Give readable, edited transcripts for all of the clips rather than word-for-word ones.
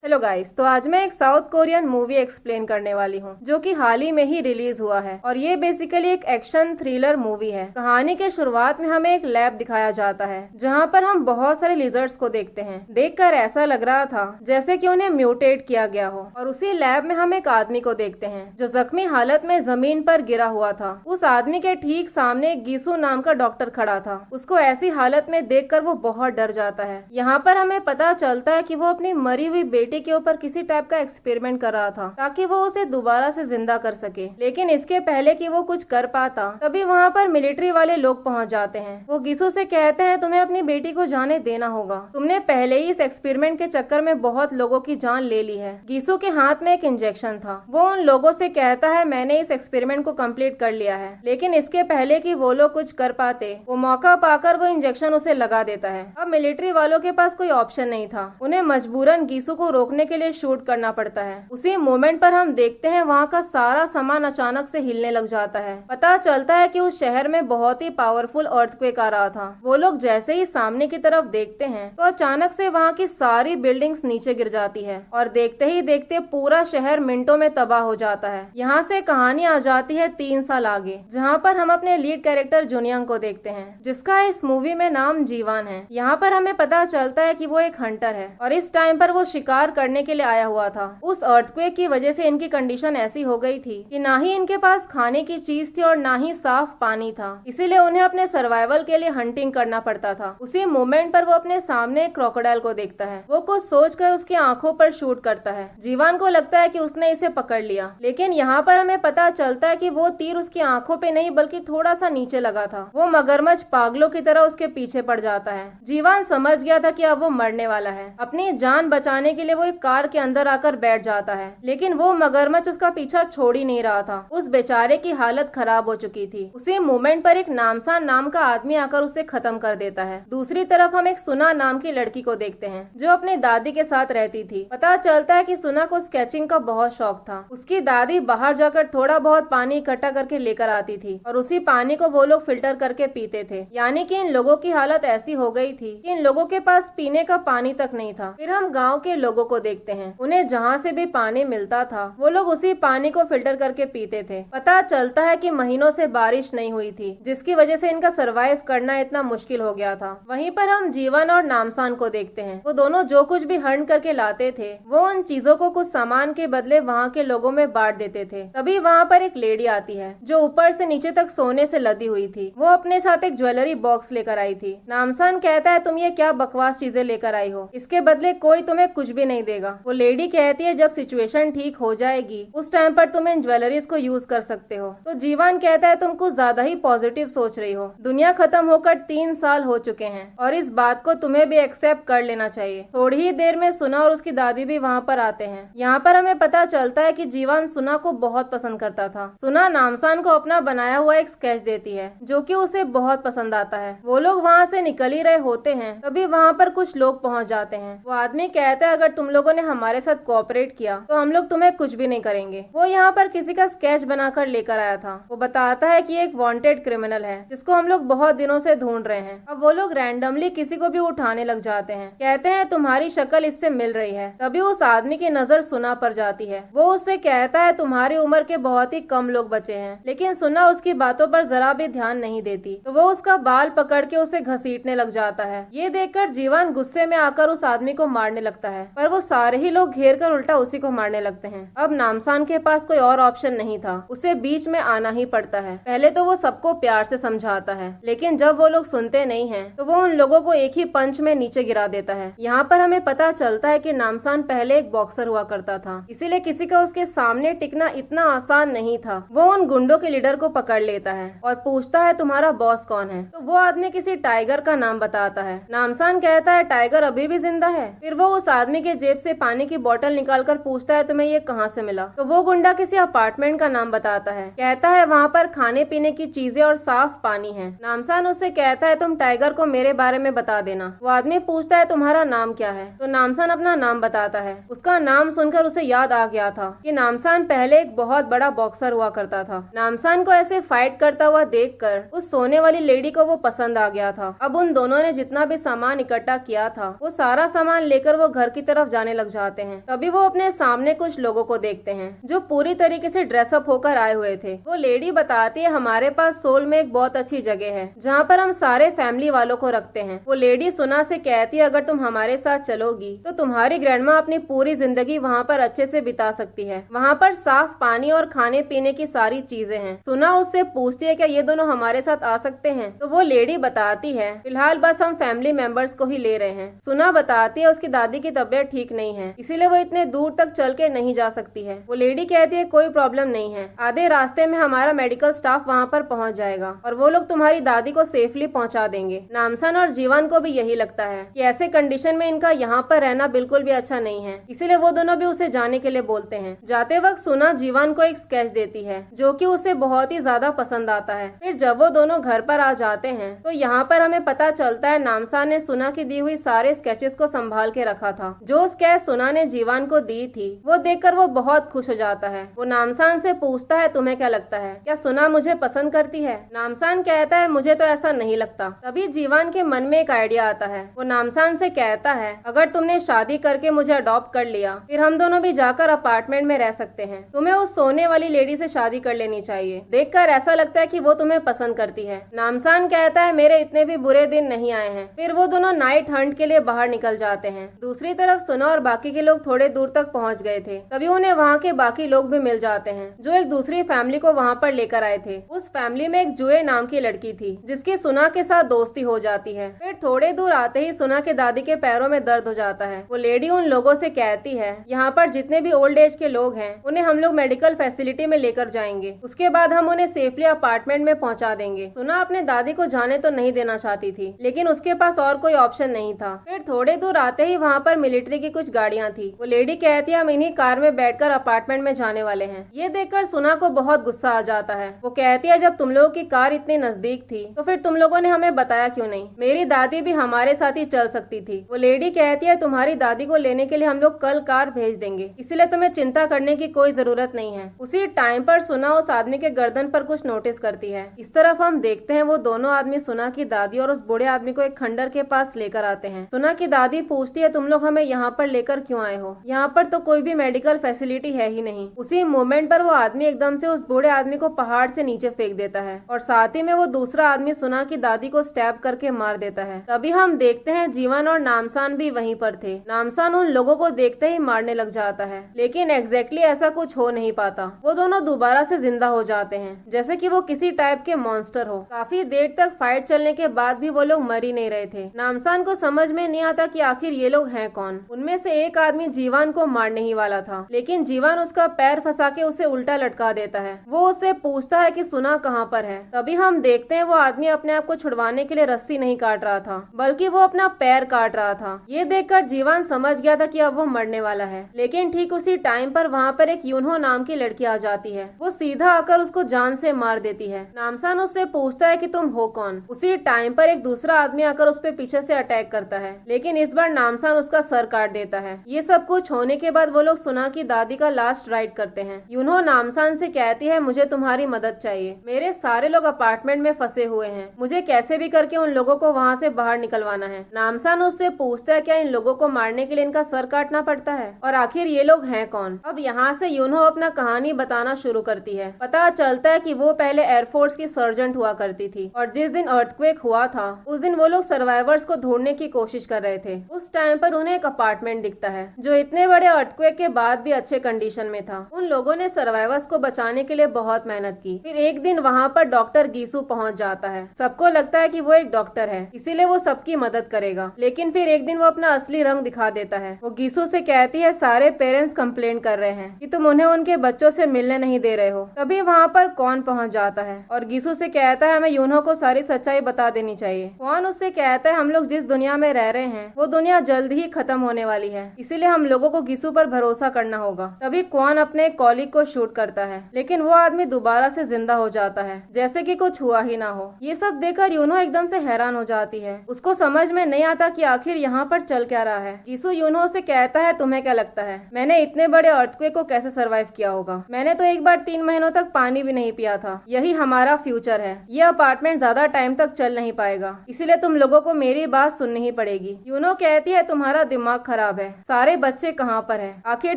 Hello guys, तो आज मैं एक साउथ कोरियन मूवी एक्सप्लेन करने वाली हूँ जो कि हाल ही में ही रिलीज हुआ है। और ये बेसिकली एक एक्शन थ्रिलर मूवी है। कहानी के शुरुआत में हमें एक लैब दिखाया जाता है जहाँ पर हम बहुत सारे लिजर्ड्स को देखते हैं। देखकर ऐसा लग रहा था जैसे कि उन्हें म्यूटेट किया गया हो। और उसी लैब में हम एक आदमी को देखते हैं जो जख्मी हालत में जमीन पर गिरा हुआ था। उस आदमी के ठीक सामने एक गीसू नाम का डॉक्टर खड़ा था। उसको ऐसी हालत में देखकर वो बहुत डर जाता है। यहाँ पर हमें पता चलता है कि वो अपनी मरी हुई बेटी के ऊपर किसी टाइप का एक्सपेरिमेंट कर रहा था ताकि वो उसे दोबारा से जिंदा कर सके। लेकिन इसके पहले कि वो कुछ कर पाता तभी वहाँ पर मिलिट्री वाले लोग पहुँच जाते हैं। वो गीसू से कहते हैं तुम्हें अपनी बेटी को जाने देना होगा, तुमने पहले ही इस एक्सपेरिमेंट के चक्कर में बहुत लोगों की जान ले ली है। गीसू के हाथ में एक इंजेक्शन था। वो उन लोगों से कहता है मैंने इस एक्सपेरिमेंट को कंप्लीट कर लिया है। लेकिन इसके पहले कि वो लोग कुछ कर पाते वो मौका पाकर वो इंजेक्शन उसे लगा देता है। अब मिलिट्री वालों के पास कोई ऑप्शन नहीं था, उन्हें मजबूरन गीसू को रोकने के लिए शूट करना पड़ता है। उसी मोमेंट पर हम देखते हैं वहाँ का सारा सामान अचानक से हिलने लग जाता है। पता चलता है कि उस शहर में बहुत ही पावरफुल अर्थक्वेक आ रहा था। वो लोग जैसे ही सामने की तरफ देखते हैं तो अचानक से वहाँ की सारी बिल्डिंग्स नीचे गिर जाती है और देखते ही देखते पूरा शहर मिनटों में तबाह हो जाता है। यहाँ से कहानी आ जाती है 3 साल आगे, जहाँ पर हम अपने लीड कैरेक्टर जुनियंग को देखते हैं जिसका इस मूवी में नाम जीवान है। यहाँ पर हमें पता चलता है कि वो एक हंटर है और इस टाइम पर वो शिकार करने के लिए आया हुआ था। उस अर्थक्वेक की वजह से इनकी कंडीशन ऐसी हो गई थी कि ना ही इनके पास खाने की चीज थी और ना ही साफ पानी था, इसीलिए उन्हें अपने सर्वाइवल के लिए हंटिंग करना पड़ता था। उसी मोमेंट पर वो अपने सामने एक क्रोकोडाइल को देखता है। वो कुछ सोचकर उसकी आंखों पर शूट करता है। जीवान को लगता है कि उसने इसे पकड़ लिया, लेकिन यहाँ पर हमें पता चलता है कि वो तीर उसकी आंखों पे नहीं बल्कि थोड़ा सा नीचे लगा था। वो मगरमच्छ पागलों की तरह उसके पीछे पड़ जाता है। जीवान समझ गया था कि अब वो मरने वाला है। अपनी जान बचाने के लिए वो एक कार के अंदर आकर बैठ जाता है, लेकिन वो मगरमच्छ उसका पीछा छोड़ ही नहीं रहा था। उस बेचारे की हालत खराब हो चुकी थी। उसी मोमेंट पर एक नामसान नाम का आदमी आकर उसे खत्म कर देता है। दूसरी तरफ हम एक सुना नाम की लड़की को देखते हैं जो अपने दादी के साथ रहती थी। पता चलता है कि सुना को स्केचिंग का बहुत शौक था। उसकी दादी बाहर जाकर थोड़ा बहुत पानी इकट्ठा करके लेकर आती थी और उसी पानी को वो लोग फिल्टर करके पीते थे। यानी कि इन लोगों की हालत ऐसी हो गई थी कि इन लोगों के पास पीने का पानी तक नहीं था। फिर हम गाँव के लोगों को देखते हैं, उन्हें जहाँ से भी पानी मिलता था वो लोग उसी पानी को फिल्टर करके पीते थे। पता चलता है कि महीनों से बारिश नहीं हुई थी जिसकी वजह से इनका सरवाइव करना इतना मुश्किल हो गया था। वहीं पर हम जीवन और नामसान को देखते हैं। वो दोनों जो कुछ भी हंट करके लाते थे वो उन चीजों को कुछ सामान के बदले वहाँ के लोगों में बांट देते थे। तभी वहाँ पर एक लेडी आती है जो ऊपर से नीचे तक सोने से लदी हुई थी। वो अपने साथ एक ज्वेलरी बॉक्स लेकर आई थी। नामसान कहता है तुम ये क्या बकवास चीजें लेकर आई हो, इसके बदले कोई तुम्हें कुछ भी नहीं देगा। वो लेडी कहती है जब सिचुएशन ठीक हो जाएगी उस टाइम पर तुम इन ज्वेलरीज को यूज कर सकते हो। तो जीवान कहता है तुम कुछ ज्यादा ही पॉजिटिव सोच रही हो। दुनिया खत्म होकर 3 साल हो चुके हैं और इस बात को तुम्हें भी एक्सेप्ट कर लेना चाहिए। थोड़ी ही देर में सुना और उसकी दादी भी वहाँ पर आते हैं। यहाँ पर हमें पता चलता है कि जीवान सुना को बहुत पसंद करता था। सुना नामसान को अपना बनाया हुआ एक स्केच देती है जो कि उसे बहुत पसंद आता है। वो लोग वहाँ से निकल ही रहे होते हैं तभी वहाँ पर कुछ लोग पहुँच जाते हैं। वो आदमी कहता है अगर तुम लोगों ने हमारे साथ कोऑपरेट किया तो हम लोग तुम्हें कुछ भी नहीं करेंगे। वो यहाँ पर किसी का स्केच बनाकर लेकर आया था। वो बताता है कि एक वांटेड क्रिमिनल है जिसको हम लोग बहुत दिनों से ढूंढ रहे हैं। अब वो लोग रैंडमली किसी को भी उठाने लग जाते हैं। कहते हैं तुम्हारी शक्ल इससे मिल रही है। तभी उस आदमी की नजर सुना पर जाती है। वो उससे कहता है तुम्हारी उम्र के बहुत ही कम लोग बचे हैं, लेकिन सुना उसकी बातों पर जरा भी ध्यान नहीं देती। तो वो उसका बाल पकड़ के उसे घसीटने लग जाता है। ये देखकर जीवान गुस्से में आकर उस आदमी को मारने लगता है, पर वो सारे ही लोग घेर कर उल्टा उसी को मारने लगते हैं। अब नामसान के पास कोई और ऑप्शन नहीं था, उसे बीच में आना ही पड़ता है। पहले तो वो सबको प्यार से समझाता है, लेकिन जब वो लोग सुनते नहीं हैं, तो वो उन लोगों को एक ही पंच में नीचे गिरा देता है। यहाँ पर हमें पता चलता है कि नामसान पहले एक बॉक्सर हुआ करता था, इसीलिए किसी का उसके सामने टिकना इतना आसान नहीं था। वो उन गुंडों के लीडर को पकड़ लेता है और पूछता है तुम्हारा बॉस कौन है। तो वो आदमी किसी टाइगर का नाम बताता है। नामसान कहता है टाइगर अभी भी जिंदा है। फिर वो उस आदमी के जेब से पानी की बोतल निकालकर पूछता है तुम्हें ये कहाँ से मिला। तो वो गुंडा किसी अपार्टमेंट का नाम बताता है। कहता है वहाँ पर खाने पीने की चीजें और साफ पानी है। नामसान उससे कहता है तुम टाइगर को मेरे बारे में बता देना। वो आदमी पूछता है तुम्हारा नाम क्या है। तो नामसान अपना नाम बताता है। उसका नाम सुनकर उसे याद आ गया था कि नामसान पहले एक बहुत बड़ा बॉक्सर हुआ करता था। नामसान को ऐसे फाइट करता हुआ देखकर उस सोने वाली लेडी को वो पसंद आ गया था। अब उन दोनों ने जितना भी सामान इकट्ठा किया था वो सारा सामान लेकर वो घर की तरफ जाने लग जाते हैं। तभी वो अपने सामने कुछ लोगों को देखते हैं जो पूरी तरीके से ड्रेसअप होकर आए हुए थे। वो लेडी बताती है हमारे पास सोल में एक बहुत अच्छी जगह है जहाँ पर हम सारे फैमिली वालों को रखते हैं। वो लेडी सुना से कहती है अगर तुम हमारे साथ चलोगी तो तुम्हारी ग्रैंडमा अपनी पूरी जिंदगी वहाँ पर अच्छे से बिता सकती है। वहाँ पर साफ पानी और खाने पीने की सारी चीजें हैं। सुना उससे पूछती है क्या ये दोनों हमारे साथ आ सकते हैं? तो वो लेडी बताती है फिलहाल बस हम फैमिली मेंबर्स को ही ले रहे हैं। सुना बताती है उसकी दादी की तबीयत ठीक नहीं है इसीलिए वो इतने दूर तक चल के नहीं जा सकती है। वो लेडी कहती है कोई प्रॉब्लम नहीं है, आधे रास्ते में हमारा मेडिकल स्टाफ वहाँ पर पहुँच जाएगा और वो लोग तुम्हारी दादी को सेफली पहुँचा देंगे। नामसान और जीवन को भी यही लगता है कि ऐसे कंडीशन में इनका यहाँ पर रहना बिल्कुल भी अच्छा नहीं है, इसीलिए वो दोनों भी उसे जाने के लिए बोलते हैं। जाते वक्त सुना जीवन को एक स्केच देती है जो कि उसे बहुत ही ज्यादा पसंद आता है। फिर जब वो दोनों घर पर आ जाते हैं तो यहाँ पर हमें पता चलता है नामसान ने सुना की दी हुई सारे स्केचेस को संभाल के रखा था। जो स्केच सुना ने जीवन को दी थी वो देखकर वो बहुत खुश हो जाता है। वो नामसान से पूछता है तुम्हें क्या लगता है, क्या सुना मुझे पसंद करती है? नामसान कहता है मुझे तो ऐसा नहीं लगता। तभी जीवन के मन में एक आइडिया आता है। वो नामसान से कहता है अगर तुमने शादी करके मुझे अडॉप्ट कर लिया फिर हम दोनों भी जाकर अपार्टमेंट में रह सकते हैं। तुम्हें उस सोने वाली लेडी से शादी कर लेनी चाहिए। देखकर ऐसा लगता है कि वो तुम्हें पसंद करती है। नामसान कहता है मेरे इतने भी बुरे दिन नहीं आए हैं। फिर वो दोनों नाइट हंट के लिए बाहर निकल जाते हैं। दूसरी तरफ सुना और बाकी के लोग थोड़े दूर तक पहुंच गए थे। तभी उन्हें वहाँ के बाकी लोग भी मिल जाते हैं जो एक दूसरी फैमिली को वहाँ पर लेकर आए थे। उस फैमिली में एक जुए नाम की लड़की थी जिसकी सुना के साथ दोस्ती हो जाती है। फिर थोड़े दूर आते ही सुना के दादी के पैरों में दर्द हो जाता है। वो लेडी उन लोगों से कहती है यहाँ पर जितने भी ओल्ड एज के लोग हैं उन्हें हम लोग मेडिकल फैसिलिटी में लेकर जाएंगे, उसके बाद हम उन्हें सेफली अपार्टमेंट में पहुँचा देंगे। सुना अपने दादी को जाने तो नहीं देना चाहती थी लेकिन उसके पास और कोई ऑप्शन नहीं था। फिर थोड़े दूर आते ही वहाँ पर मिलिट्री की कुछ गाड़ियाँ थी। वो लेडी कहती है हम इन्हीं कार में बैठकर अपार्टमेंट में जाने वाले हैं। ये देखकर सुना को बहुत गुस्सा आ जाता है। वो कहती है जब तुम लोगों की कार इतनी नजदीक थी तो फिर तुम लोगों ने हमें बताया क्यों नहीं? मेरी दादी भी हमारे साथ ही चल सकती थी। वो लेडी कहती है तुम्हारी दादी को लेने के लिए हम लोग कल कार भेज देंगे, इसलिए तुम्हें चिंता करने की कोई जरूरत नहीं है। उसी टाइम पर सुना उस आदमी के गर्दन पर कुछ नोटिस करती है। इस तरफ हम देखते हैं वो दोनों आदमी सुना की दादी और उस बूढ़े आदमी को एक खंडर के पास लेकर आते हैं। सुना की दादी पूछती है तुम लोग हमें यहाँ पर लेकर क्यों आए हो? यहाँ पर तो कोई भी मेडिकल फैसिलिटी है ही नहीं। उसी मोमेंट पर वो आदमी एकदम से उस बूढ़े आदमी को पहाड़ से नीचे फेंक देता है और साथ ही में वो दूसरा आदमी सुना की दादी को स्टैब करके मार देता है। तभी हम देखते हैं जीवन और नामसान भी वहीं पर थे। नामसान उन लोगों को देखते ही मारने लग जाता है लेकिन एग्जैक्टली ऐसा कुछ हो नहीं पाता। वो दोनों दोबारा से जिंदा हो जाते हैं जैसे कि वो किसी टाइप के मॉन्स्टर हो। काफी देर तक फाइट चलने के बाद भी वो लोग मर ही नहीं रहे थे। नामसान को समझ में नहीं आता कि आखिर ये लोग हैं कौन। उनमें से एक आदमी जीवन को मारने ही वाला था लेकिन जीवन उसका पैर फंसा के उसे उल्टा लटका देता है। वो उससे पूछता है कि सुना कहाँ पर है। तभी हम देखते हैं वो आदमी अपने आप को छुड़वाने के लिए रस्सी नहीं काट रहा था बल्कि वो अपना पैर काट रहा था। ये देखकर जीवन समझ गया था कि अब वो मरने वाला है लेकिन ठीक उसी टाइम पर वहाँ पर एक यूनहो नाम की लड़की आ जाती है। वो सीधा आकर उसको जान से मार देती है। नामसान उससे पूछता है कि तुम हो कौन। उसी टाइम पर एक दूसरा आदमी आकर उस पे पीछे से अटैक करता है लेकिन इस बार नामसान उसका सर काट देता है। ये सब कुछ होने के बाद वो लोग सुना की दादी का लास्ट राइड करते हैं। यूनहो नामसान से कहती है मुझे तुम्हारी मदद चाहिए, मेरे सारे लोग अपार्टमेंट में फंसे हुए हैं, मुझे कैसे भी करके उन लोगों को वहाँ से बाहर निकलवाना है। नामसान उससे पूछता है क्या इन लोगों को मारने के लिए इनका सर काटना पड़ता है और आखिर ये लोग हैं कौन। अब यहाँ से यूनहो अपना कहानी बताना शुरू करती है। पता चलता है कि वो पहले एयरफोर्स की सर्जेंट हुआ करती थी और जिस दिन अर्थक्वेक हुआ था उस दिन वो लोग सर्वाइवर्स को ढूंढने की कोशिश कर रहे थे। उस टाइम पर उन्हें एक अपार्टमेंट दिखता है जो इतने बड़े अर्थक्वेक के बाद भी अच्छे कंडीशन में था। उन लोगों ने सर्वाइवर्स को बचाने के लिए बहुत मेहनत की। फिर एक दिन वहाँ पर डॉक्टर गीसू पहुँच जाता है। सबको लगता है कि वो एक डॉक्टर है इसीलिए वो सबकी मदद करेगा लेकिन फिर एक दिन वो अपना असली रंग दिखा देता है। वो गीसू से कहती है सारे पेरेंट्स कंप्लेंट कर रहे हैं कि तुम उन्हें उनके बच्चों से मिलने नहीं दे रहे हो। तभी वहाँ पर कौन पहुँच जाता है और गीसू से कहता है हमें यूनहो को सारी सच्चाई बता देनी चाहिए। कौन उससे कहता है हम लोग जिस दुनिया में रह रहे हैं वो दुनिया जल्द ही खत्म होने वाली है, इसीलिए हम लोगों को गीसू पर भरोसा करना होगा। तभी कौन अपने कॉलीग को शूट करता है लेकिन वो आदमी दोबारा से जिंदा हो जाता है जैसे कि कुछ हुआ ही ना हो। ये सब देखकर यूनहो एकदम से हैरान हो जाती है। उसको समझ में नहीं आता कि आखिर यहाँ पर चल क्या रहा है। गीसू यूनहो से कहता है तुम्हें क्या लगता है मैंने इतने बड़े अर्थक्वेक को कैसे सरवाइव किया होगा? मैंने तो एक बार 3 महीनों तक पानी भी नहीं पिया था। यही हमारा फ्यूचर है। ये अपार्टमेंट ज्यादा टाइम तक चल नहीं पाएगा, इसीलिए तुम लोगों को मेरी बात सुननी ही पड़ेगी। यूनो कहती है तुम्हारा दिमाग खराब है, सारे बच्चे कहाँ पर है, आखिर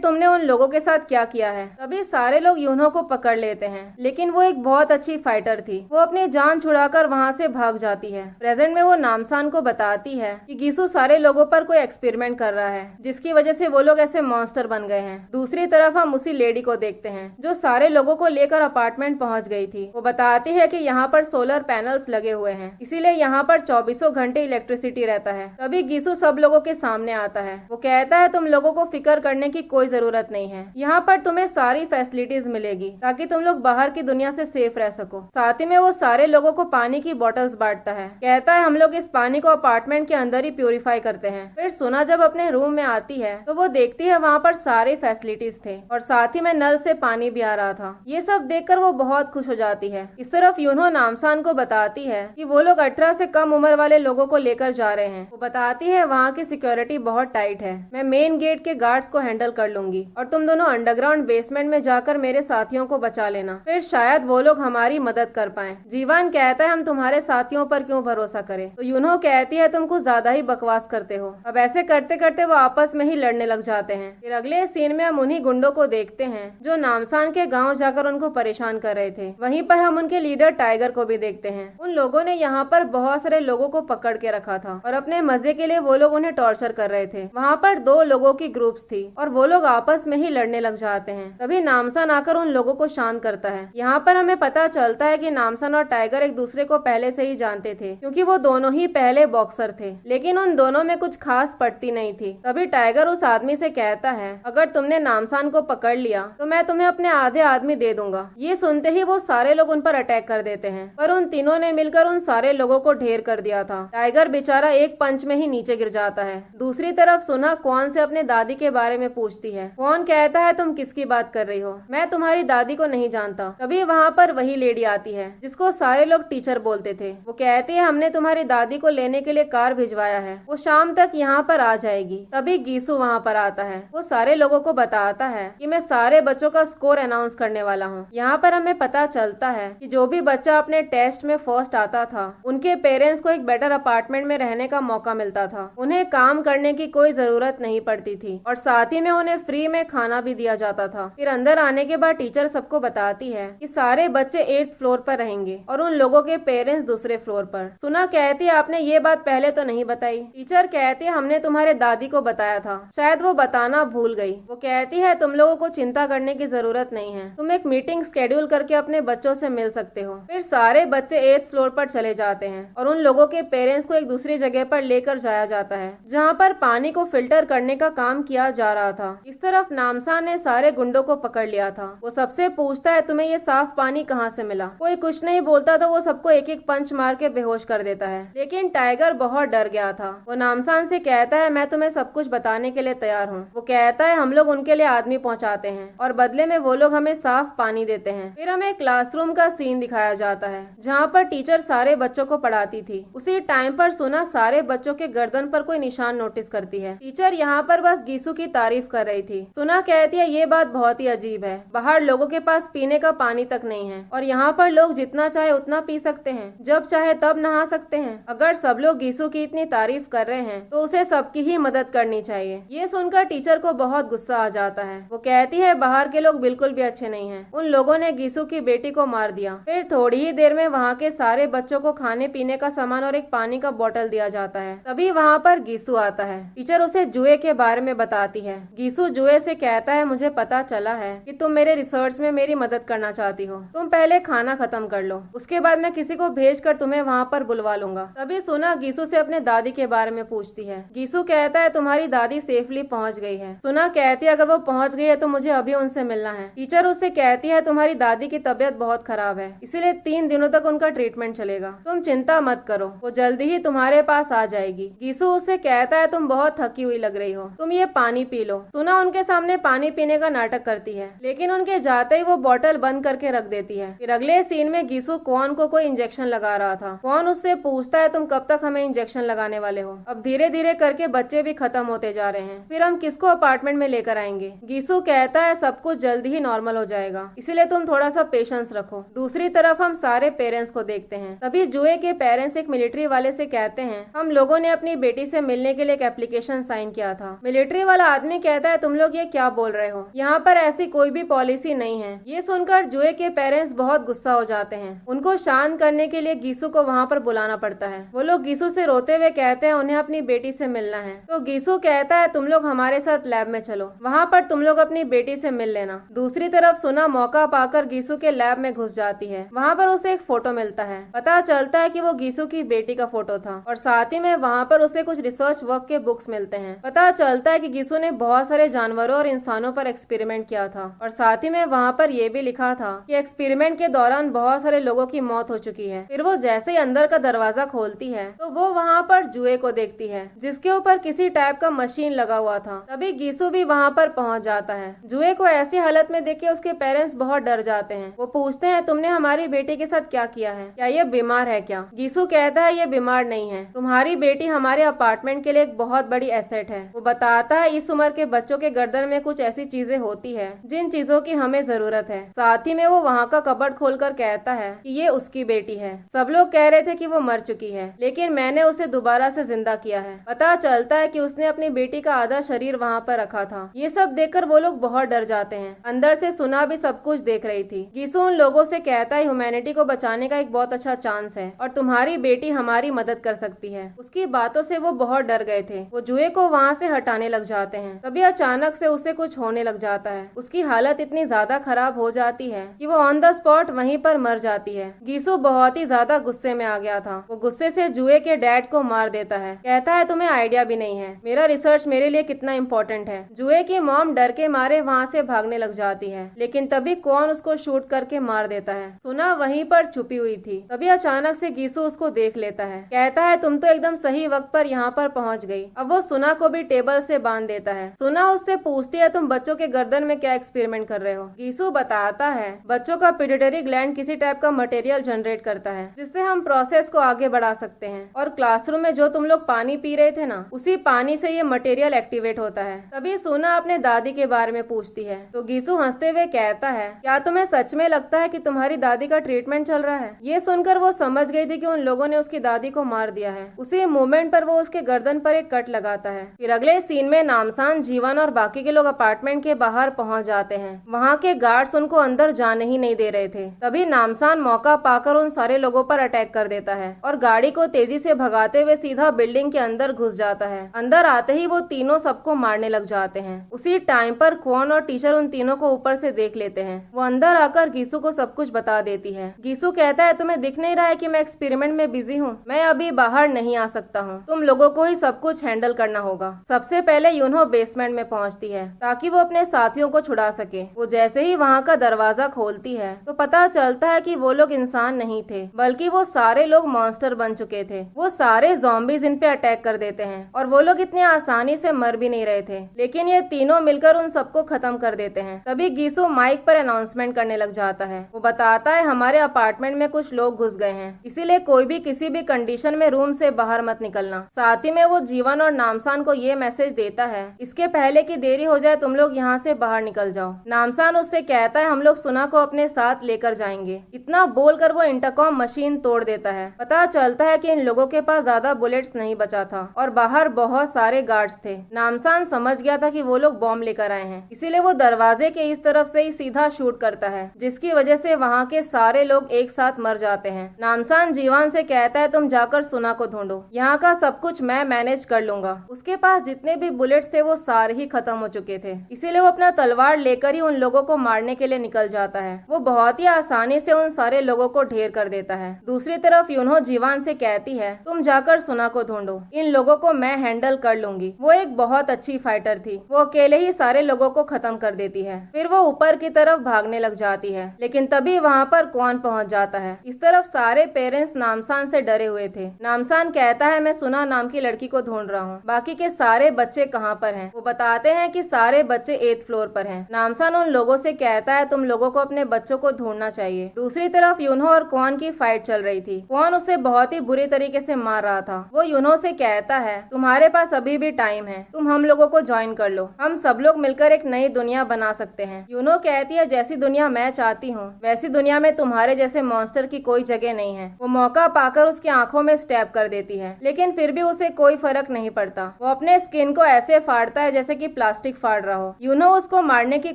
तुमने उन लोगों के साथ क्या किया है। तभी सारे लोग यूनहो को पकड़ लेते हैं, लेकिन वो एक बहुत अच्छी फाइटर थी। वो अपनी जान छुड़ाकर वहाँ से भाग जाती है। प्रेजेंट में वो नामसान को बताती है कि गीसू सारे लोगों पर कोई एक्सपेरिमेंट कर रहा है, जिसकी वजह से वो लोग ऐसे मॉन्स्टर बन गए हैं। दूसरी तरफ हम उसी लेडी को देखते हैं जो सारे लोगों को लेकर अपार्टमेंट पहुंच गई थी। वो बताती है कि यहाँ पर सोलर पैनल्स लगे हुए हैं, इसीलिए यहाँ पर 24 घंटे इलेक्ट्रिसिटी रहता है। तभी गीसू सब लोगों के सामने आता है। वो कहता है तुम लोगों को फिक्र करने की कोई जरूरत नहीं है, यहाँ पर तुम्हें सारी फैसिलिटीज मिलेगी ताकि तुम लोग बाहर की दुनिया से सेफ रह सको। साथ ही में वो सारे लोगों को पानी की बॉटल्स बांटता है। कहता है हम लोग इस पानी को अपार्टमेंट के अंदर ही प्यूरिफाई करते हैं। फिर सुना जब अपने रूम में आती है तो वो देखती है वहाँ पर सारे फैसिलिटीज थे और साथ ही में नल से पानी भी आ रहा था। ये सब देखकर वो बहुत खुश हो जाती है। इस तरफ यूनहो नामसान को बताती है कि वो लोग 18 से कम उम्र वाले लोगों को लेकर जा रहे हैं। वो बताती है वहाँ की सिक्योरिटी बहुत टाइट है, मैं मेन गेट के गार्ड्स को हैंडल कर लूंगी और तुम दोनों अंडरग्राउंड बेसमेंट में जाकर मेरे साथियों को बचा लेना, फिर शायद वो लोग हमारी मदद कर पाए। जीवान कहता है हम तुम्हारे साथियों पर क्यों भरोसा करें, तो यूनहो कहती है तुम कुछ ज्यादा ही बकवास करते हो। अब ऐसे करते करते वो आपस में ही लड़ने लग जाते हैं। फिर अगले सीन में हम उन्हीं गुंडों को देखते हैं जो नामसान के गांव जाकर उनको परेशान कर रहे थे। वहीं पर हम उनके लीडर टाइगर को भी देखते हैं। उन लोगों ने यहाँ पर बहुत सारे लोगों को पकड़ के रखा था और अपने मजे के लिए वो लोग उन्हें टॉर्चर कर रहे थे। वहाँ पर 2 लोगों की ग्रुप्स थी और वो लोग आपस में ही लड़ने लग जाते हैं। तभी नामसान आकर उन लोगों को शांत करता है। यहाँ पर हमें पता चलता है कि नामसान और टाइगर एक दूसरे को पहले से ही जानते थे, क्योंकि वो दोनों ही पहले बॉक्सर थे, लेकिन उन दोनों में कुछ खास पड़ती नहीं थी। तभी टाइगर उस आदमी से कहता है अगर तुमने नामसान को पकड़ लिया तो मैं तुम्हें अपने आधे आदमी दे दूंगा। ये सुनते ही वो सारे लोग उन पर अटैक कर देते हैं, पर उन तीनों ने मिलकर उन सारे लोगों को ढेर कर दिया था। टाइगर बेचारा एक पंच में ही नीचे गिर जाता है। दूसरी तरफ सुना कौन से अपने दादी के बारे में पूछती है। कौन कहता है तुम किसकी बात कर रही हो, मैं तुम्हारी दादी को नहीं जानता। तभी वहाँ पर वही लेडी आती है जिसको सारे लोग टीचर बोलते थे। वो कहती है हमने तुम्हारी दादी को लेने के लिए कार भिजवाया है, वो शाम तक यहाँ पर आ जाएगी। तभी गीसू वहाँ पर आता है। वो सारे लोगों को बताता है कि मैं सारे बच्चों का स्कोर अनाउंस करने वाला हूँ। यहाँ पर हमें पता चलता है कि जो भी बच्चा अपने टेस्ट में फर्स्ट आता था उनके पेरेंट्स को एक बेटर अपार्टमेंट में रहने का मौका मिलता था। उन्हें काम करने की कोई जरूरत नहीं पड़ती थी और साथ ही में उन्हें फ्री में खाना भी दिया जाता था। फिर अंदर आने के बाद टीचर सबको बताती है कि सारे बच्चे 8th फ्लोर पर रहेंगे और उन लोगों के पेरेंट्स दूसरे फ्लोर पर। सुना कहती है आपने ये बात पहले तो नहीं बताई। टीचर कहती है हमने तुम्हारे दादी को बताया था, शायद वो बताना भूल गई। वो कहती है तुम लोगों को चिंता करने की जरूरत नहीं है, तुम एक मीटिंग स्केड्यूल करके अपने बच्चों से मिल सकते हो। फिर सारे बच्चे 8th फ्लोर पर चले जाते हैं और उन लोगों के पेरेंट्स को एक दूसरी जगह पर लेकर जाया जाता है जहाँ पर पानी को फिल्टर करने का काम किया जा रहा था। इस तरफ नामसान ने सारे गुंडों को पकड़ लिया था। वो सबसे पूछता है तुम्हें ये साफ पानी कहाँ से मिला। कोई कुछ नहीं बोलता तो वो सबको एक एक पंच मार के बेहोश कर देता है, लेकिन टाइगर बहुत डर गया था। वो नामसान से कहता है मैं तुम्हें सब कुछ बताने के लिए तैयार हूँ। वो कहता है हम लोग उनके लिए आदमी पहुँचाते हैं और बदले में वो लोग हमें साफ पानी देते हैं। फिर हमें क्लासरूम का सीन दिखाया जाता है जहाँ पर टीचर सारे बच्चों को पढ़ाती थी। उसी टाइम पर सुना सारे बच्चों के गर्दन पर कोई निशान नोटिस करती है। टीचर यहाँ पर बस गीसू की तारीफ कर रही थी। सुना कहती है ये बात बहुत ही अजीब है, बाहर लोगों के पास पीने का पानी तक नहीं है और यहाँ पर लोग जितना चाहे उतना पी सकते हैं, जब चाहे तब नहा सकते हैं। अगर सब लोग गीसू की इतनी तारीफ कर रहे हैं तो उसे सबकी ही मदद करनी चाहिए। ये सुनकर टीचर को बहुत गुस्सा आ जाता है। वो कहती है बाहर के लोग बिल्कुल भी अच्छे नहीं हैं, उन लोगों ने गीसू की बेटी को मार दिया। फिर थोड़ी ही देर में वहाँ के सारे बच्चों को खाने पीने का सामान और एक पानी का बोतल दिया जाता है। तभी वहाँ पर गीसू आता है। टीचर उसे जुए के बारे में बताती है। गीसू जुए से कहता है मुझे पता चला है कि तुम मेरे रिसर्च में मेरी मदद करना चाहती हो, तुम पहले खाना खत्म कर लो, उसके बाद मैं किसी को भेज कर तुम्हें वहाँ पर बुलवा लूंगा। तभी सुना गीसू से अपने दादी के बारे में पूछती है। गीसू कहता है तुम्हारी दादी सेफली पहुँच गई है। सुना कहती है अगर वो पहुँच गई है तो मुझे अभी उनसे मिलना है। टीचर उससे कहती है तुम्हारी दादी की तबीयत बहुत खराब है, इसीलिए 3 दिनों तक उनका ट्रीटमेंट चलेगा, तुम चिंता मत करो, वो जल्दी ही तुम्हारे पास आ जाएगी। गीसू उससे कहता है तुम बहुत थकी हुई लग रही हो, तुम ये पानी पी लो। सुना उनके सामने पानी पीने का नाटक करती है, लेकिन उनके जाते ही वो बोतल बंद करके रख देती है। फिर अगले सीन में गीसू कौन को कोई इंजेक्शन लगा रहा था। कौन उससे पूछता है तुम कब तक हमें इंजेक्शन लगाने वाले हो, अब धीरे धीरे करके बच्चे भी खत्म होते जा रहे हैं, फिर हम किसको अपार्टमेंट में लेकर आएंगे। गीसू कहता है सब कुछ जल्दी ही नॉर्मल हो जाएगा, इसीलिए तुम थोड़ा सा पेशेंस रखो। दूसरी तरफ हम सारे पेरेंट्स को देखते हैं। तभी जुए के पेरेंट्स एक मिलिट्री वाले से कहते हैं हम लोगों ने अपनी बेटी से मिलने के लिए एक एप्लीकेशन साइन किया था। मिलिट्री वाला आदमी कहता है तुम लोग ये क्या बोल रहे हो, यहाँ पर ऐसी कोई भी पॉलिसी नहीं है। ये सुनकर जुए के पेरेंट्स बहुत गुस्सा हो जाते हैं। उनको शांत करने के लिए गीसू को वहाँ पर बुलाना पड़ता है। वो लोग गीसू से रोते हुए कहते हैं उन्हें अपनी बेटी से मिलना है। तो गीसू कहता है तुम लोग हमारे साथ लैब में चलो, वहाँ पर तुम लोग अपनी बेटी से मिल लेना। दूसरी तरफ सुना मौका पाकर गीसू के लैब में घुस जाती है। वहाँ पर उसे एक फोटो मिलता है। पता चलता है कि वो गीसू की बेटी का फोटो था और साथ ही में वहाँ पर उसे कुछ रिसर्च वर्क के बुक्स मिलते हैं। पता चलता है कि गीसू ने बहुत सारे जानवरों और इंसानों पर एक्सपेरिमेंट किया था और साथ ही में वहाँ पर यह भी लिखा था कि एक्सपेरिमेंट के दौरान बहुत सारे लोगों की मौत हो चुकी है। फिर वो जैसे ही अंदर का दरवाजा खोलती है तो वो वहाँ पर जुए को देखती है जिसके ऊपर किसी टाइप का मशीन लगा हुआ था। तभी गीसू भी वहाँ पर पहुँच जाता है। जुए को ऐसी हालत में देख के उसके पेरेंट्स बहुत डर जाते हैं। वो पूछते हैं तुमने हमारी बेटी के साथ क्या किया है, क्या ये बीमार है क्या? गीसू कहता है ये बीमार नहीं है, तुम्हारी बेटी हमारे अपार्टमेंट के लिए एक बहुत बड़ी एसेट है। वो बताता है इस उम्र के बच्चों के गर्दन में कुछ ऐसी चीजें होती है जिन चीजों की हमें जरूरत है। साथ ही में वो वहाँ का कबर्ड खोलकर कहता है कि ये उसकी बेटी है। सब लोग कह रहे थे कि वो मर चुकी है लेकिन मैंने उसे दोबारा से जिंदा किया है। पता चलता है कि उसने अपनी बेटी का आधा शरीर वहाँ पर रखा था। ये सब देखकर वो लोग बहुत डर जाते हैं। अंदर से सुना भी सब कुछ देख रही थी। गीसू उन लोगों से कहता है ह्यूमैनिटी को बचाने का एक बहुत अच्छा चांस है और तुम्हारी बेटी हमारी मदद कर सकती है। उसकी बातों से वो बहुत डर गए थे। वो जुए को वहाँ से हटाने लग जाते हैं। तभी अचानक से उसे कुछ होने लग जाता है। उसकी हालत इतनी ज्यादा खराब हो जाती है कि वो ऑन द स्पॉट वहीं पर मर जाती है। गीसू बहुत ही ज्यादा गुस्से में आ गया था। वो गुस्से से जुए के डैड को मार देता है। कहता है तुम्हें आइडिया भी नहीं है मेरा रिसर्च मेरे लिए कितना इम्पोर्टेंट है। जुए की मॉम डर के मारे वहाँ से भागने लग जाती है लेकिन तभी कौन उसको शूट करके मार देता है। सुना वहीं पर छुपी हुई थी। तभी अचानक से गीसू उसको देख लेता है। कहता है तुम तो एकदम सही वक्त पर यहाँ पर पहुँच गई। अब वो सुना को भी टेबल से बांध देता है। सुना उससे पूछती है तुम बच्चों के गर्दन में क्या एक्सपेरिमेंट कर रहे हो। गीसू बताता है बच्चों का पिट्यूटरी ग्लैंड किसी टाइप का मटेरियल जनरेट करता है जिससे हम प्रोसेस को आगे बढ़ा सकते हैं और क्लासरूम में जो तुम लोग पानी पी रहे थे ना उसी पानी से ये मटेरियल एक्टिवेट होता है। तभी सुना अपने दादी के बारे में पूछती है तो गीसू हंसते हुए कहता है क्या तुम्हें सच में लगता है कि तुम्हारी दादी का ट्रीटमेंट चल रहा है? ये सुनकर वो समझ गई थी कि उन लोगों ने उसकी दादी को मार दिया है। उसी मोमेंट पर वो उसके गर्दन पर एक कट लगाता है। फिर अगले सीन में नामसान, जीवन और बाकी के लोग अपार्टमेंट के बाहर पहुंच जाते हैं। वहाँ के गार्ड्स उनको अंदर जाने ही नहीं दे रहे थे। तभी नामसान मौका पाकर उन सारे लोगों पर अटैक कर देता है और गाड़ी को तेजी से भगाते हुए सीधा बिल्डिंग के अंदर घुस जाता है। अंदर आते ही वो तीनों सबको मारने लग जाते हैं। उसी टाइम पर क्वान और टीचर उन तीनों को ऊपर से देख लेते हैं। वो अंदर आकर गीसू को सब कुछ बता देती है। गीसू कहता है तुम्हें दिख नहीं रहा है कि मैं एक्सपेरिमेंट में बिजी हूँ, मैं अभी बाहर नहीं आ सकता हूँ, तुम लोगों को ही सब कुछ हैंडल करना होगा। सबसे पहले यूनहो बेसमेंट में पहुँचती है ताकि वो अपने साथियों को छुड़ा सके। वो जैसे ही वहाँ का दरवाजा खोलती है तो पता चलता है कि वो लोग इंसान नहीं थे बल्कि वो सारे लोग मॉन्स्टर बन चुके थे। वो सारे ज़ॉम्बीज इन पे अटैक कर देते हैं और वो लोग इतने आसानी से मर भी नहीं रहे थे लेकिन ये तीनों मिलकर उन सबको खत्म कर देते हैं। तभी गीसू माइक पर अनाउंसमेंट करने लग जाता है। वो बताता है हमारे अपार्टमेंट में कुछ लोग घुस गए हैं इसीलिए कोई भी किसी भी कंडीशन में रूम से बाहर मत निकलना। साथ ही में वो जीवन और नामसान को ये मैसेज देता है इसके पहले कि देरी हो जाए तुम लोग यहाँ से बाहर निकल जाओ। नामसान उससे कहता है हम लोग सुना को अपने साथ लेकर जाएंगे। इतना बोलकर वो इंटरकॉम मशीन तोड़ देता है। पता चलता है कि इन लोगों के पास ज्यादा बुलेट्स नहीं बचा था और बाहर बहुत सारे गार्ड्स थे। नामसान समझ गया था कि वो लोग बॉम्ब लेकर आए हैं इसीलिए वो दरवाजे के इस तरफ से ही सीधा शूट करता है जिसकी वजह से वहाँ के सारे लोग एक साथ मर जाते हैं। नामसान जीवन से कहता है तुम जाकर सुना को ढूंढो, यहाँ का सब कुछ मैं मैनेज कर लूंगा। उसके पास जितने भी बुलेट्स थे वो सारे ही खत्म हो चुके थे इसीलिए वो अपना तलवार लेकर ही उन लोगों को मारने के लिए निकल जाता है। वो बहुत ही आसानी से उन सारे लोगों को ढेर कर देता है। दूसरी तरफ यूनहो जीवन से कहती है तुम जाकर सुना को ढूंढो, इन लोगों को मैं हैंडल कर लूंगी। वो एक बहुत अच्छी फाइटर थी, वो अकेले ही सारे लोगों को खत्म कर देती है। फिर वो ऊपर की तरफ भागने लग जाती है लेकिन तभी वहाँ पर कौन पहुँच जाता है। इस तरफ सारे पेरेंट्स नामसान से डरे हुए थे। नामसान कहता है मैं सुना नाम की लड़की को ढूंढ रहा हूँ, बाकी के सारे बच्चे कहाँ पर हैं? वो बताते हैं कि सारे बच्चे 8th फ्लोर पर हैं। नामसान उन लोगों से कहता है तुम लोगों को अपने बच्चों को ढूंढना चाहिए। दूसरी तरफ यूनहो और कौन की फाइट चल रही थी। कौन उसे बहुत ही बुरी तरीके से मार रहा था। वो यूनहो से कहता है तुम्हारे पास अभी भी टाइम है, तुम हम लोगों को ज्वाइन कर लो, हम सब लोग मिलकर एक नई दुनिया बना सकते हैं। यूनहो कहती है जैसी दुनिया मैं चाहती हूँ वैसी दुनिया में तुम्हारे जैसे मॉन्स्टर की कोई जगह नहीं है। वो मौका पाकर उसकी आंखों में स्टैब कर देती है लेकिन फिर भी उसे कोई फर्क नहीं पड़ता। वो अपने स्किन को ऐसे फाड़ता है जैसे कि प्लास्टिक फाड़ रहा हो। यूनो उसको मारने की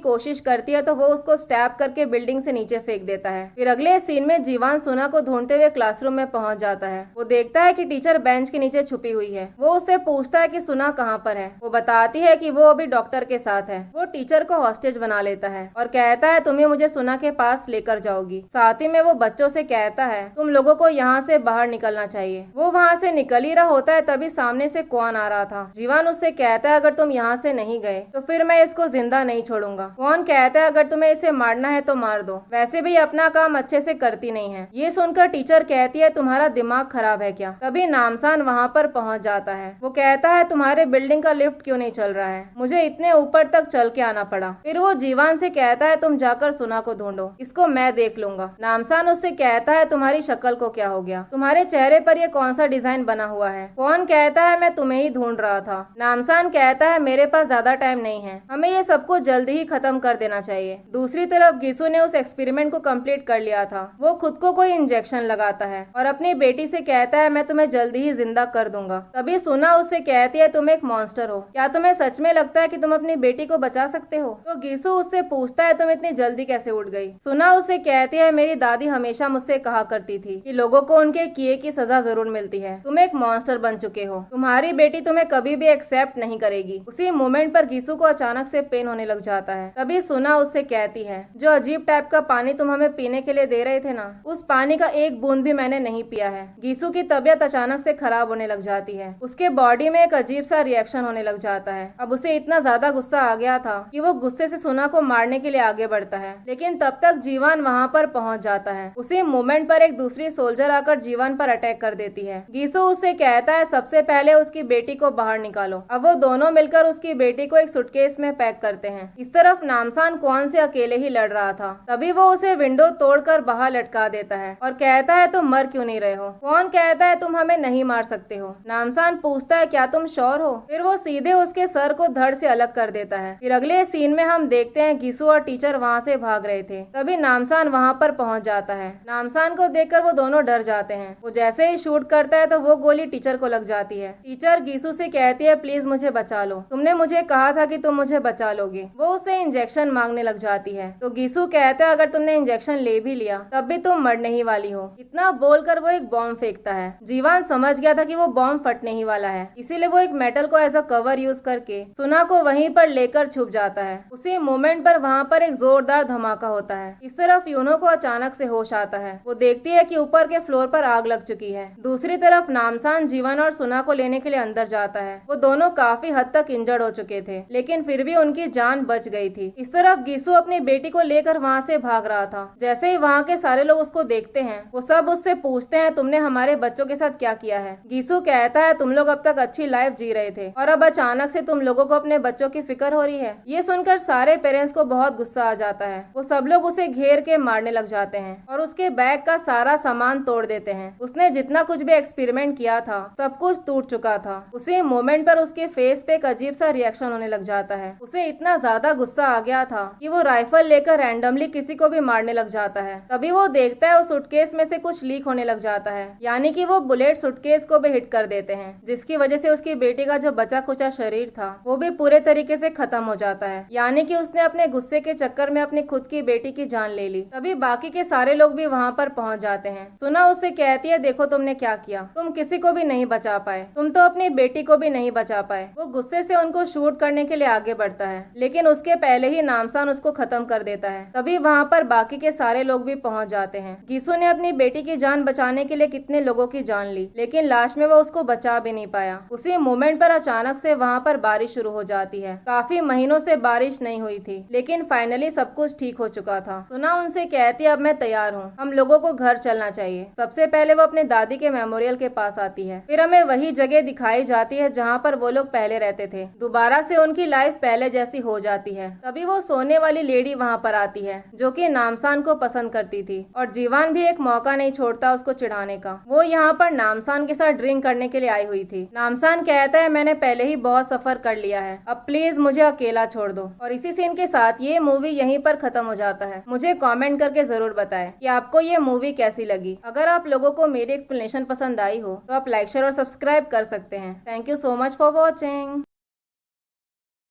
कोशिश करती है तो वो उसको स्टैब करके बिल्डिंग से नीचे फेंक देता है। फिर अगले सीन में जीवान सुना को ढूंढते हुए क्लासरूम में पहुंच जाता है। वो देखता है कि टीचर बेंच के नीचे छुपी हुई है। वो उससे पूछता है कि सुना कहाँ पर है। वो बताती है कि वो अभी डॉक्टर के साथ है। वो टीचर को हॉस्टेज बना लेता है और कहता है तुम्हें मुझे सुना के पास लेकर जाओगी। साथ ही में वो बच्चों से कहता है तुम लोगों को यहाँ से बाहर निकलना चाहिए। वो वहाँ से निकल ही रहा होता है तभी सामने से कौन आ रहा था। जीवान उससे कहता है अगर तुम यहाँ से नहीं गए तो फिर मैं इसको जिंदा नहीं छोड़ूंगा। कौन कहता है अगर तुम्हें इसे मारना है तो मार दो, वैसे भी अपना काम अच्छे से करती नहीं है। ये सुनकर टीचर कहती है तुम्हारा दिमाग खराब है क्या। तभी नामसान वहाँ पर पहुँच जाता है। वो कहता है तुम्हारे बिल्डिंग का लिफ्ट क्यों नहीं चल रहा है, मुझे इतने ऊपर तक चल के आना पड़ा। फिर वो जीवान से कहता है तुम जाकर सुना को ढूंढो, इसको मैं देख लूंगा। नामसान उससे कहता है तुम्हारी शक्ल को क्या हो गया, तुम्हारे चेहरे पर ये कौन सा डिजाइन बना हुआ है। कौन कहता है मैं तुम्हें ही ढूंढ रहा था। नामसान कहता है मेरे पास ज्यादा टाइम नहीं है, हमें ये सब कुछ जल्दी ही खत्म कर देना चाहिए। दूसरी तरफ गिसू ने उस एक्सपेरिमेंट को कंप्लीट कर लिया था। वो खुद को कोई इंजेक्शन लगाता है और अपनी बेटी से कहता है मैं तुम्हें जल्दी ही जिंदा कर दूंगा। तभी सुना उससे कहती है तुम एक मॉन्स्टर हो, क्या तुम्हें सच में लगता है कि तुम अपनी बेटी को बचा सकते हो। तो गिसू उससे पूछता है तुम इतनी जल्दी कैसे उठ गई। सुना उससे कहती है मेरी दादी हमेशा मुझसे कहा करती थी कि लोगों को उनके किए की सजा जरूर मिलती है। तुम एक मॉन्स्टर बन चुके हो, तुम्हारी बेटी तुम्हें कभी भी एक्सेप्ट नहीं करेगी। उसी मोमेंट पर गिसू को अचानक से पेन होने लग जाता है। तभी सुना उससे कहती है जो अजीब टाइप का पानी तुम हमें पीने के लिए दे रहे थे ना, उस पानी का एक बूंद भी मैंने नहीं पिया है। गिसू की तबीयत अचानक से खराब होने लग जाती है। उसके बॉडी में एक अजीब सा रिएक्शन होने लग जाता है। अब उसे इतना ज्यादा गुस्सा आ गया था कि वो गुस्से से सुना को मारने के लिए आगे बढ़ता है, लेकिन तब तक जीवान वहाँ पर पहुँच जाता है। उसी मोमेंट पर एक दूसरी सोल्जर आकर जीवान पर अटैक कर देती है। गिसू उससे कहता है सबसे पहले उसकी बेटी को बाहर निकालो। अब वो दोनों मिलकर उसकी बेटी को एक सुटकेस में पैक करते हैं। इस तरफ नामसान कौन से अकेले ही लड़ रहा था। तभी वो उसे विंडो तोड़कर बाहर लटका देता है और कहता है तुम मर क्यों नहीं रहे हो। कौन कहता है तुम हमें नहीं मार सकते हो। नामसान पूछता है क्या तुम श्योर हो। फिर वो सीधे उसके सर को धड़ से अलग कर देता है। फिर अगले सीन में हम देखते हैं गिसू और टीचर वहाँ से भाग रहे थे। तभी नामसान वहाँ पर पहुँच जाता है। नामसान को देखकर वो दोनों डर जाते हैं। वो जैसे ही शूट करता है तो वो गोली टीचर को लग जाती है। टीचर गिसू से कहती है प्लीज मुझे बचा लो, तुमने मुझे कहा था कि तुम मुझे बचा लोगे। वो उसे इंजेक्शन मांगने लग जाती है तो गिसू कहता है अगर तुमने इंजेक्शन ले भी लिया तब भी तुम मरने ही वाली हो। इतना बोलकर वो एक बॉम्ब फेंकता है। जीवान समझ गया था कि वो बॉम्ब फटने ही वाला है, इसीलिए वो एक मेटल को एज अ कवर यूज करके सुना को वहीं पर लेकर छुप जाता है। उसी मोमेंट पर वहाँ पर एक जोरदार धमाका होता है। इस तरफ यूनो को अचानक से होश आता है। वो देखती है कि ऊपर के फ्लोर पर आग लग चुकी है। दूसरी तरफ नामसान जीवन और सुना को लेने के लिए अंदर जाता है। वो दोनों काफी हद तक इंजर्ड हो चुके थे, लेकिन फिर भी उनकी जान बच गई थी। इस तरफ गिसू अपनी बेटी को लेकर वहाँ से भाग रहा था। जैसे ही वहाँ के सारे लोग उसको देखते हैं वो सब उससे पूछते हैं तुमने हमारे बच्चों के साथ क्या किया है। गिसू कहता है तुम लोग अब तक अच्छी लाइफ जी रहे थे और अब अचानक से तुम लोगों को अपने बच्चों की फिक्र हो रही है। ये सुनकर सारे पेरेंट्स को बहुत गुस्सा आ जाता है। वो सब लोग उसे घेर के मारने लग जाते हैं और उसके बैग का सारा सामान तोड़ देते हैं। उसने जितना कुछ भी एक्सपेरिमेंट किया था सब कुछ टूट चुका था। उसी मोमेंट पर उसके फेस पे एक अजीब सा रिएक्शन होने लग जाता है। उसे इतना ज्यादा गुस्सा आ गया था कि वो राइफल लेकर रैंडमली किसी को भी मारने लग जाता है। तभी वो देखता है उस सूटकेस में से कुछ लीक होने लग जाता है, यानी कि वो बुलेट सूटकेस को भी हिट कर देते हैं, जिसकी वजह से उसकी बेटी का जो बचा कुचा शरीर था वो भी पूरे तरीके से खत्म हो जाता है। यानी कि उसने अपने गुस्से के चक्कर में अपनी खुद की बेटी की जान ले ली। तभी बाकी के सारे लोग भी वहाँ पर पहुँच जाते हैं। सुना उससे कहती है देखो तुमने क्या किया, तुम किसी को भी नहीं बचा पाए, तुम तो अपनी बेटी को भी नहीं बचा पाए। वो गुस्से से उनको शूट करने के लिए आगे बढ़ता है, लेकिन उसके पहले ही नामसान उसको खत्म कर देता है। तभी वहाँ पर बाकी के सारे लोग भी पहुँच जाते हैं। गिसू ने अपनी बेटी की जान बचाने के लिए कितने लोगों की जान ली, लेकिन लास्ट में वो उसको बचा भी नहीं पाया। उसी मोमेंट पर अचानक से वहाँ पर बारिश शुरू हो जाती है। काफी महीनों से बारिश नहीं हुई थी, लेकिन फाइनली सब कुछ ठीक हो चुका था। सुना उनसे कहती अब मैं तैयार हूँ, हम लोगों को घर चलना चाहिए। सबसे पहले वो अपने दादी के मेमोरियल के पास आती है। फिर हमें वही जगह दिखाई जाती है जहाँ पर वो लोग पहले रहते थे। दोबारा से उनकी लाइफ पहले जैसी हो जाती है। तभी वो सोने वाली लेडी वहाँ पर आती है जो कि नामसान को पसंद करती थी, और जीवान भी एक मौका नहीं छोड़ता उसको चिढ़ाने का। वो यहाँ पर नामसान के साथ ड्रिंक करने के लिए आई हुई थी। नामसान कहता है मैंने पहले ही बहुत सफर कर लिया है, अब प्लीज मुझे अकेला छोड़ दो। और इसी सीन के साथ ये मूवी यहीं पर खत्म हो जाता है। मुझे कमेंट करके जरूर बताएं कि आपको ये मूवी कैसी लगी। अगर आप लोगों को मेरी एक्सप्लेनेशन पसंद आई हो तो आप लाइक शेयर और सब्सक्राइब कर सकते हैं। Thank you. You so much for watching.